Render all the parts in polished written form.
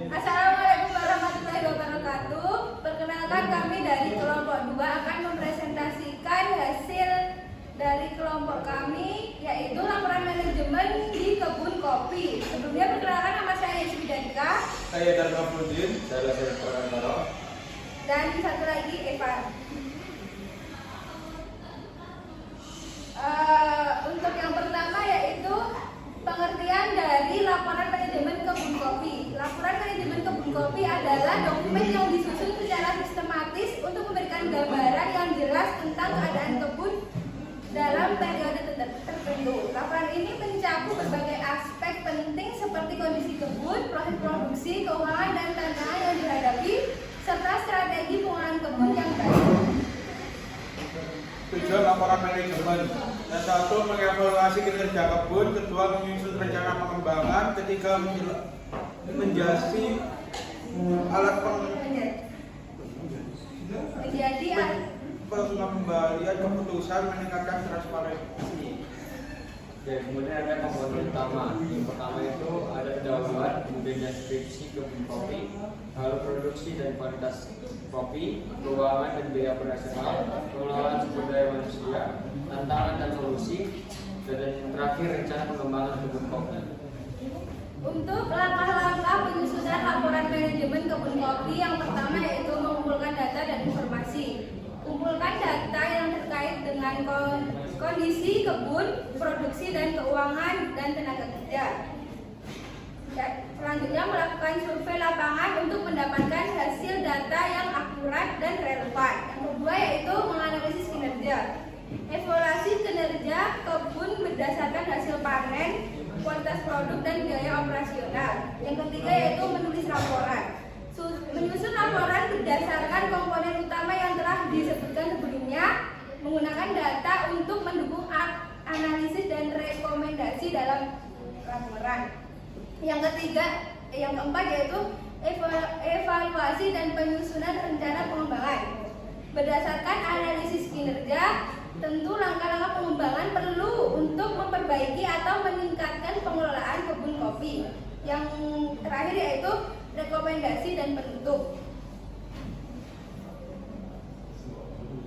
Assalamualaikum warahmatullahi wabarakatuh. Perkenalkan, kami dari kelompok 2 akan mempresentasikan hasil dari kelompok kami, yaitu laporan manajemen di kebun kopi. Sebelumnya perkenalkan, nama saya Yeswidanika. Saya Darma Pudin, saya Perkantara. Dan satu lagi Eva. Untuk yang pertama yaitu pengertian dari laporan manajemen kebun kopi. Laporan manajemen kebun kopi adalah dokumen yang disusun secara sistematis untuk memberikan gambaran yang jelas tentang keadaan kebun dalam periode tertentu. Laporan ini mencakup berbagai aspek penting seperti kondisi kebun, proses produksi, keuangan dan tantangan yang dihadapi, serta strategi pengolahan kebun yang baik. Tujuan laporan manajemen: yang satu, mengevaluasi kinerja kebun; kedua, menyusun rencana pengembangan; ketiga, menjadi alat pengembalian keputusan, meningkatkan transparansi. Oke, kemudian ada komponen utama. Yang pertama itu ada pendahuluan, kemudian deskripsi kebun kopi, lalu produksi dan kualitas kopi, keuangan dan biaya operasional, pengelolaan sumber daya manusia, tantangan dan solusi, dan yang terakhir rencana pengembangan kebun kopi. Untuk langkah-langkah penyusunan laporan manajemen kebun kopi, yang pertama yaitu mengumpulkan data dan informasi. Kumpulkan data yang terkait dengan kondisi kebun, produksi dan keuangan dan tenaga kerja. Selanjutnya melakukan survei lapangan untuk mendapatkan hasil data yang akurat dan relevan. Yang kedua yaitu menganalisis kinerja. Evaluasi kinerja kebun berdasarkan hasil panen, kualitas produk dan biaya operasional. Yang ketiga yaitu menulis laporan. Menyusun laporan berdasarkan komponen utama yang telah disebutkan sebelumnya, menggunakan data untuk mendukung analisis dan rekomendasi dalam laporan. Yang keempat yaitu evaluasi dan penyusunan rencana pengembangan. Berdasarkan analisis kinerja, tentu langkah-langkah pengembangan perlu untuk memperbaiki atau meningkatkan pengelolaan kebun kopi. Yang terakhir yaitu rekomendasi dan penutup.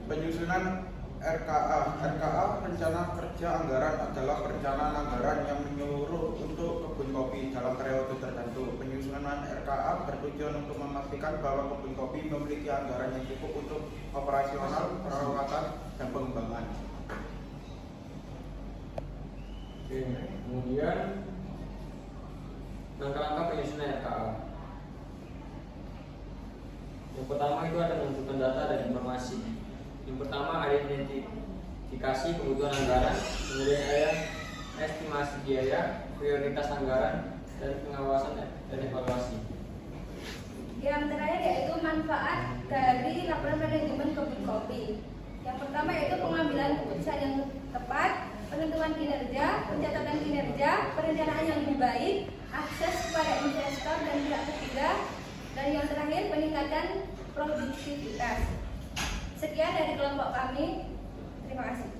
Penyusunan RKA. RKA, rencana kerja anggaran, adalah perencanaan anggaran yang menyeluruh untuk kebun kopi dalam periode tertentu. Penyusunan RKA bertujuan untuk memastikan bahwa kebun kopi memiliki anggaran yang cukup untuk operasional, perawatan, dan pengembangan. Oke, kemudian langkah-langkah penyusunan RKA. Yang pertama itu ada menentukan data dan informasi. Yang pertama ada identifikasi kebutuhan anggaran, kemudian ada estimasi biaya, prioritas anggaran, dan pengawasan dan evaluasi. Yang terakhir yaitu manfaat dari laporan manajemen kebun kopi. Yang pertama yaitu pengambilan keputusan yang tepat, penentuan kinerja, pencatatan kinerja, perencanaan yang lebih baik, akses kepada investor dan pihak ketiga, dan yang terakhir peningkatan produktivitas. Sekian dari kelompok kami. Terima kasih.